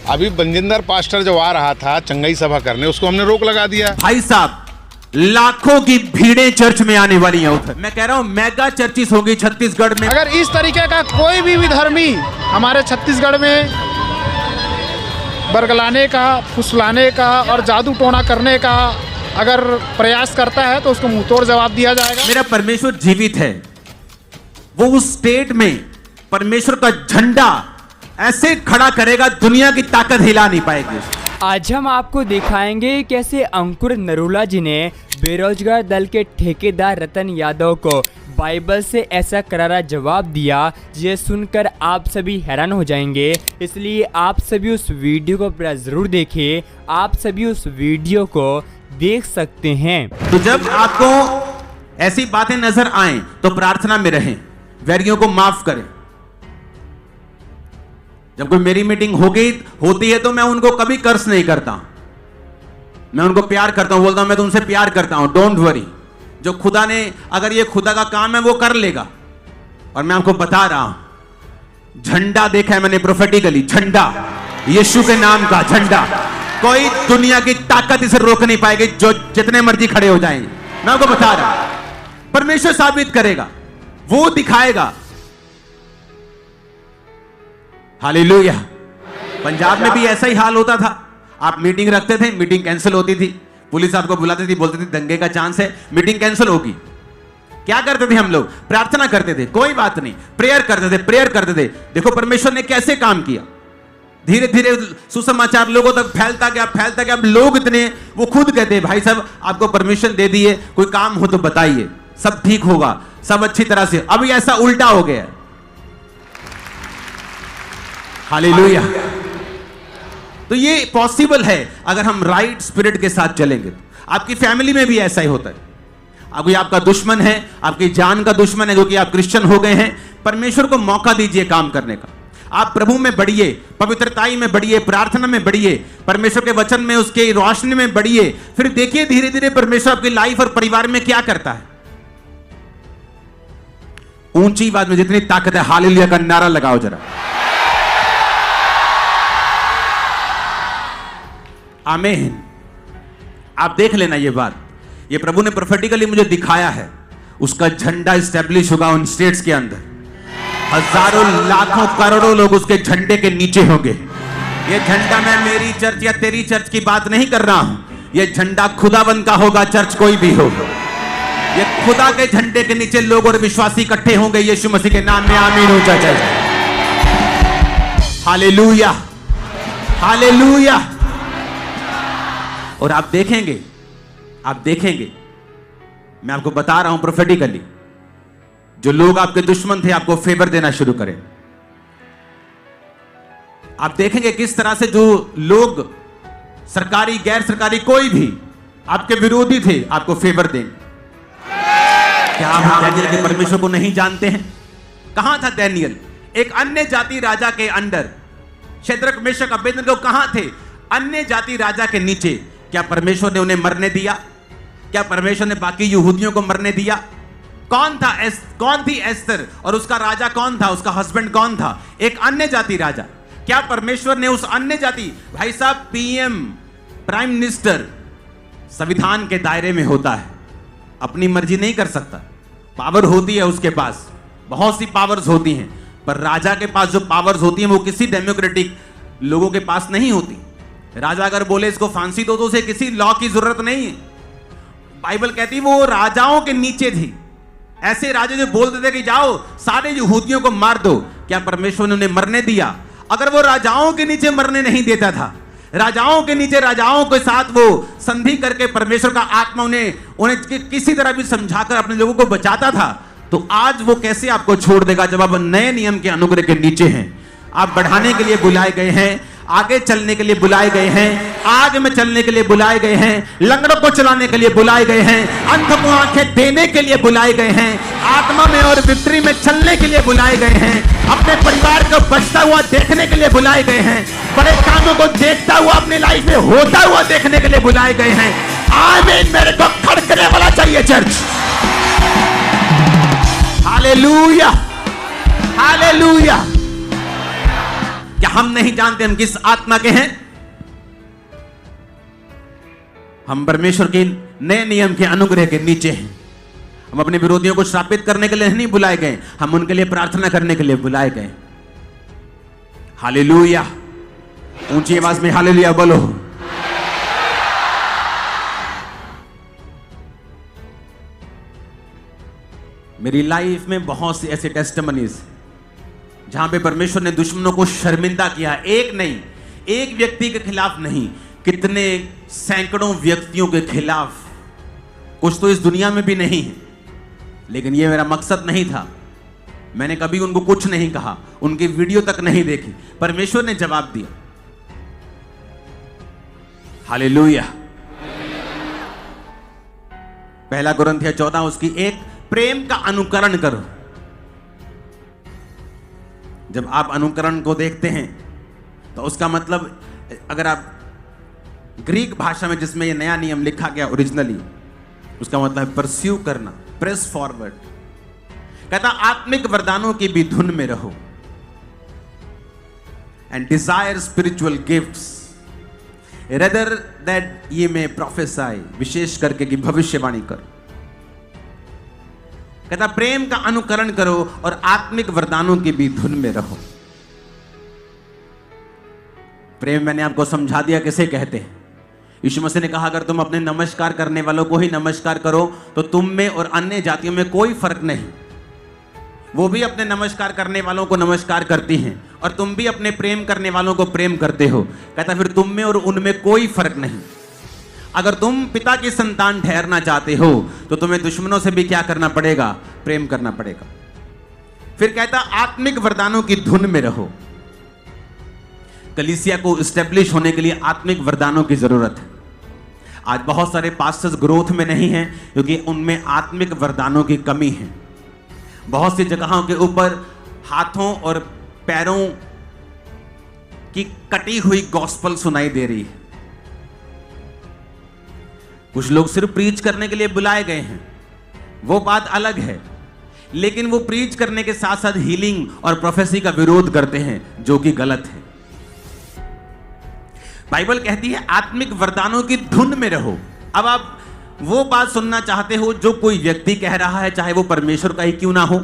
अभी बनजिंदर पास्टर जो आ रहा था चंगाई सभा करने, उसको हमने रोक लगा दिया। भाई साहब, लाखों की भीड़ें चर्च में आने वाली हैं उधर। मैं कह रहा हूं मेगा चर्चिस होंगी छत्तीसगढ़ में। अगर इस तरीके का कोई भी विधर्मी हमारे छत्तीसगढ़ में बरगलाने का, फुसलाने का और जादू टोना करने का अगर प्रयास करता है तो उसको मुंहतोड़ जवाब दिया जाएगा। मेरा परमेश्वर जीवित है, वो उस स्टेट में परमेश्वर का झंडा ऐसे खड़ा करेगा, दुनिया की ताकत हिला नहीं पाएगी। आज हम आपको दिखाएंगे कैसे अंकुर नरूला जी ने बेरोजगार दल के ठेकेदार रतन यादव को बाइबल से ऐसा करारा जवाब दिया, ये सुनकर आप सभी हैरान हो जाएंगे। इसलिए आप सभी उस वीडियो को पूरा जरूर देखिए, आप सभी उस वीडियो को देख सकते हैं। तो जब आपको ऐसी बातें नजर आए तो प्रार्थना में रहें, वैरियों को माफ करें। जब कोई मेरी मीटिंग होती है तो मैं उनको कभी कर्स नहीं करता, मैं उनको प्यार करता हूं, बोलता हूं मैं तुमसे प्यार करता हूं, डोंट वरी। जो खुदा ने, अगर ये खुदा का काम है वो कर लेगा। और मैं आपको बता रहा हूं, झंडा देखा है मैंने प्रोफेटिकली, झंडा, यीशु के नाम का झंडा। कोई दुनिया की ताकत इसे रोक नहीं पाएगी, जो जितने मर्जी खड़े हो जाएंगे। मैं आपको बता रहा हूं, परमेश्वर साबित करेगा, वो दिखाएगा। हालेलुया। पंजाब में भी ऐसा ही हाल होता था। आप मीटिंग रखते थे, मीटिंग कैंसिल होती थी, पुलिस आपको बुलाती थी, बोलती थी दंगे का चांस है, मीटिंग कैंसिल होगी। क्या करते थे हम लोग? प्रार्थना करते थे, कोई बात नहीं, प्रेयर करते थे। देखो परमेश्वर ने कैसे काम किया। धीरे धीरे सुसमाचार लोगों तक फैलता गया। अब लोग इतने, वो खुद कहते भाई साहब आपको परमिशन दे दिए, कोई काम हो तो बताइए, सब ठीक होगा, सब अच्छी तरह से। अभी ऐसा उल्टा हो गया। हालेलुया। तो ये पॉसिबल है अगर हम राइट स्पिरिट के साथ चलेंगे। आपकी फैमिली में भी ऐसा ही होता है। अभी आपका दुश्मन है, आपकी जान का दुश्मन है, क्योंकि आप क्रिश्चियन हो गए हैं। परमेश्वर को मौका दीजिए काम करने का। आप प्रभु में बढ़िए, पवित्रताई में बढ़िए, प्रार्थना में बढ़िए, परमेश्वर के वचन में, उसके रोशनी में बढ़िए। फिर देखिए धीरे धीरे परमेश्वर आपकी लाइफ और परिवार में क्या करता है। ऊंची बात में जितनी ताकत है, हालेलुया का नारा लगाओ जरा। आमीन। आप देख लेना ये बात, ये प्रभु ने प्रोफेटिकली मुझे दिखाया है। उसका झंडा स्टैब्लिश होगा उन स्टेट्स के अंदर। हजारों, लाखों, करोड़ों लोग उसके झंडे के नीचे होंगे। ये झंडा, मैं मेरी चर्च या तेरी चर्च की बात नहीं कर रहा हूं, ये झंडा खुदाबंद का होगा, चर्च कोई भी हो। ये खुदा के झंडे के नीचे लोग और विश्वासी इकट्ठे होंगे यीशु मसीह के नाम में। आमीन हो जाए। Hallelujah, hallelujah. और आप देखेंगे, मैं आपको बता रहा हूं प्रोफेटिकली, जो लोग आपके दुश्मन थे आपको फेवर देना शुरू करें। आप देखेंगे किस तरह से जो लोग सरकारी, गैर सरकारी, कोई भी आपके विरोधी थे, आपको फेवर देंगे। क्या आप दानियल के परमेश्वर को नहीं जानते हैं? कहां था दानियल? एक अन्य जाति राजा के अंडर। शद्रक, मेशक, अबेदनगो कहां थे? अन्य जाति राजा के नीचे। क्या परमेश्वर ने उन्हें मरने दिया? क्या परमेश्वर ने बाकी यहूदियों को मरने दिया? कौन थी एस्तर? और उसका राजा कौन था? उसका हस्बैंड कौन था? एक अन्य जाति राजा। क्या परमेश्वर ने उस अन्य जाति, भाई साहब, पीएम, प्राइम मिनिस्टर संविधान के दायरे में होता है, अपनी मर्जी नहीं कर सकता। पावर होती है उसके पास, बहुत सी पावर्स होती हैं, पर राजा के पास जो पावर्स होती हैं वो किसी डेमोक्रेटिक लोगों के पास नहीं होती। राजा अगर बोले इसको फांसी दो तो उसे किसी लॉ की जरूरत नहीं है। बाइबल कहती वो राजाओं के नीचे थी। ऐसे राजा जो बोलते थे कि जाओ सारे यहूदियों को मार दो, क्या परमेश्वर ने उन्हें मरने दिया? अगर वो राजाओं के नीचे मरने नहीं देता था, राजाओं के नीचे राजाओं के साथ वो संधि करके परमेश्वर का आत्मा उन्हें किसी तरह भी समझाकर अपने लोगों को बचाता था, तो आज वो कैसे आपको छोड़ देगा जब आप नए नियम के अनुग्रह के नीचे हैं। आप बढ़ाने के लिए बुलाए गए हैं, आगे चलने के लिए बुलाए गए हैं, आग में चलने के लिए बुलाए गए हैं, लंगड़ों को चलाने के लिए बुलाए गए हैं, अंध को आंखें देने के लिए बुलाए गए हैं, आत्मा में और विक्ट्री में चलने के लिए बुलाए गए हैं, अपने परिवार को बचता हुआ देखने के लिए बुलाए गए हैं, बड़े कामों को देखता हुआ अपनी लाइफ में होता हुआ देखने के लिए बुलाए गए हैं। आमीन। मेरे को खड़कने वाला चाहिए चर्च। Hallelujah, hallelujah. क्या हम नहीं जानते हम किस आत्मा के हैं? हम परमेश्वर के नए नियम के अनुग्रह के नीचे हैं। हम अपने विरोधियों को श्रापित करने के लिए नहीं बुलाए गए, हम उनके लिए प्रार्थना करने के लिए बुलाए गए। हालेलुया, ऊंची आवाज में हालेलुया बोलो। मेरी लाइफ में बहुत सी ऐसे टेस्टिमनीज जहां पे परमेश्वर ने दुश्मनों को शर्मिंदा किया। एक नहीं, एक व्यक्ति के खिलाफ नहीं, कितने सैकड़ों व्यक्तियों के खिलाफ। कुछ तो इस दुनिया में भी नहीं है, लेकिन यह मेरा मकसद नहीं था। मैंने कभी उनको कुछ नहीं कहा, उनकी वीडियो तक नहीं देखी, परमेश्वर ने जवाब दिया। हालेलुया। पहला कुरिन्थियों 14 उसकी 1, प्रेम का अनुकरण करो। जब आप अनुकरण को देखते हैं तो उसका मतलब, अगर आप ग्रीक भाषा में जिसमें यह नया नियम लिखा गया ओरिजिनली, उसका मतलब है परस्यू करना, प्रेस फॉरवर्ड। कहता आत्मिक वरदानों की भी धुन में रहो and desire spiritual gifts rather that ये में प्रोफेसाई, विशेष करके कि भविष्यवाणी करो। कहता प्रेम का अनुकरण करो और आत्मिक वरदानों की भी धुन में रहो। प्रेम मैंने आपको समझा दिया किसे कहते हैं। यीशु मसीह ने कहा अगर तुम अपने नमस्कार करने वालों को ही नमस्कार करो तो तुम में और अन्य जातियों में कोई फर्क नहीं। वो भी अपने नमस्कार करने वालों को नमस्कार करती हैं और तुम भी अपने प्रेम करने वालों को प्रेम करते हो। कहता फिर तुम में और उनमें कोई फर्क नहीं। अगर तुम पिता की संतान ठहरना चाहते हो तो तुम्हें दुश्मनों से भी क्या करना पड़ेगा? प्रेम करना पड़ेगा। फिर कहता आत्मिक वरदानों की धुन में रहो। कलीसिया को एस्टेब्लिश होने के लिए आत्मिक वरदानों की जरूरत है। आज बहुत सारे पास्टर्स ग्रोथ में नहीं हैं क्योंकि उनमें आत्मिक वरदानों की कमी है। बहुत सी जगहों के ऊपर हाथों और पैरों की कटी हुई गॉस्पल सुनाई दे रही है। कुछ लोग सिर्फ प्रीच करने के लिए बुलाए गए हैं, वो बात अलग है, लेकिन वो प्रीच करने के साथ साथ हीलिंग और प्रोफेसी का विरोध करते हैं, जो कि गलत है। बाइबल कहती है आत्मिक वरदानों की धुन में रहो। अब आप वो बात सुनना चाहते हो जो कोई व्यक्ति कह रहा है, चाहे वो परमेश्वर का ही क्यों ना हो,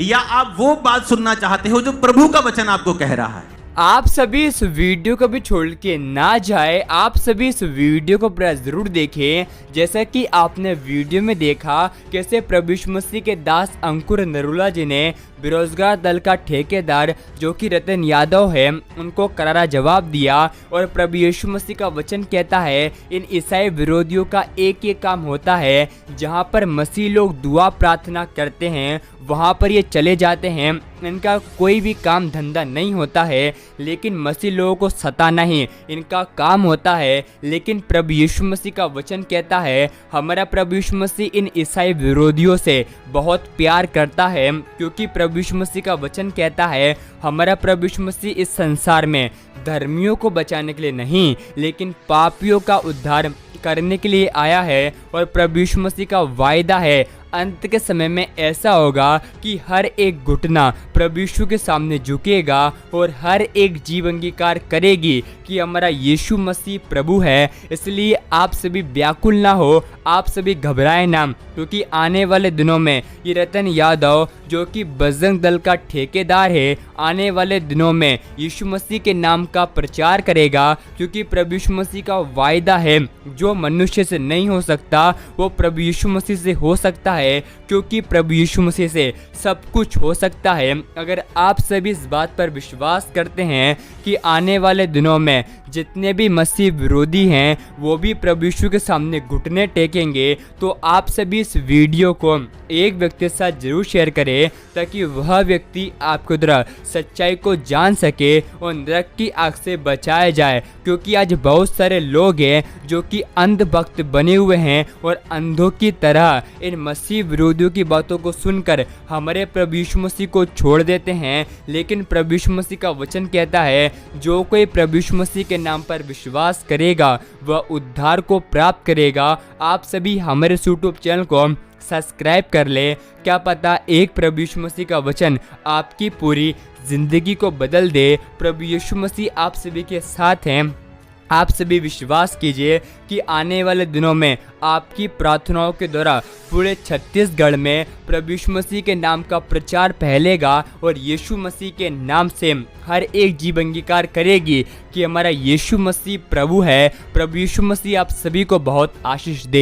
या आप वो बात सुनना चाहते हो जो प्रभु का वचन आपको कह रहा है। आप सभी इस वीडियो को भी छोड़ के ना जाए, आप सभी इस वीडियो को पूरा जरूर देखें। जैसा कि आपने वीडियो में देखा कैसे प्रभु यीशु मसीह के दास अंकुर नरूला जी ने बेरोजगार दल का ठेकेदार जो कि रतन यादव है उनको करारा जवाब दिया। और प्रभु यीशु मसीह का वचन कहता है इन ईसाई विरोधियों का एक ही काम होता है, जहां पर मसीह लोग दुआ प्रार्थना करते हैं वहां पर ये चले जाते हैं। इनका कोई भी काम धंधा नहीं होता है, लेकिन मसीह लोगों को सताना ही इनका काम होता है। लेकिन प्रभु यीशु मसीह का वचन कहता है हमारा प्रभु यीशु मसीह इन ईसाई विरोधियों से बहुत प्यार करता है, क्योंकि प्रभु यीशु मसीह का वचन कहता है हमारा प्रभु यीशु मसीह इस संसार में धर्मियों को बचाने के लिए नहीं, लेकिन पापियों का उद्धार करने के लिए आया है। और प्रभु यीशु मसीह का वायदा है अंत के समय में ऐसा होगा कि हर एक घुटना प्रभु यीशु के सामने झुकेगा और हर एक जीव अंगीकार करेगी कि हमारा यीशु मसीह प्रभु है। इसलिए आप सभी व्याकुल ना हो, आप सभी घबराए ना, क्योंकि आने वाले दिनों में ये रतन यादव जो कि बजरंग दल का ठेकेदार है, आने वाले दिनों में यीशु मसीह के नाम का प्रचार करेगा। क्योंकि प्रभु यीशु मसीह का वायदा है जो मनुष्य से नहीं हो सकता वो प्रभु यीशु मसीह से हो सकता है, क्योंकि प्रभु यीशु मसीह से सब कुछ हो सकता है। अगर आप सभी इस बात पर विश्वास करते हैं कि आने वाले दिनों में जितने भी मसीह विरोधी हैं वो भी प्रभु यीशु के सामने घुटने टेकेंगे, तो आप सभी इस वीडियो को एक व्यक्ति के साथ जरूर शेयर करें ताकि वह व्यक्ति आपको द्वारा सच्चाई को जान सके और नरक की आग से बचाया जाए। क्योंकि आज बहुत सारे लोग हैं जो कि अंधभक्त बने हुए हैं और अंधों की तरह इन मसीह मसीह विरोधियों की बातों को सुनकर हमारे प्रभु यीशु मसीह को छोड़ देते हैं, लेकिन प्रभु यीशु मसीह का वचन कहता है जो कोई प्रभु यीशु मसीह के नाम पर विश्वास करेगा वह उद्धार को प्राप्त करेगा। आप सभी हमारे यूट्यूब चैनल को सब्सक्राइब कर ले। क्या पता एक प्रभु यीशु मसीह का वचन आपकी पूरी जिंदगी को बदल दे। प्रभु यीशु मसीह आप सभी के साथ हैं। आप सभी विश्वास कीजिए कि आने वाले दिनों में आपकी प्रार्थनाओं के द्वारा पूरे छत्तीसगढ़ में प्रभु यीशु मसीह के नाम का प्रचार फैलेगा और यीशु मसीह के नाम से हर एक जीव अंगीकार करेगी कि हमारा यीशु मसीह प्रभु है। प्रभु यीशु मसीह आप सभी को बहुत आशीष दे।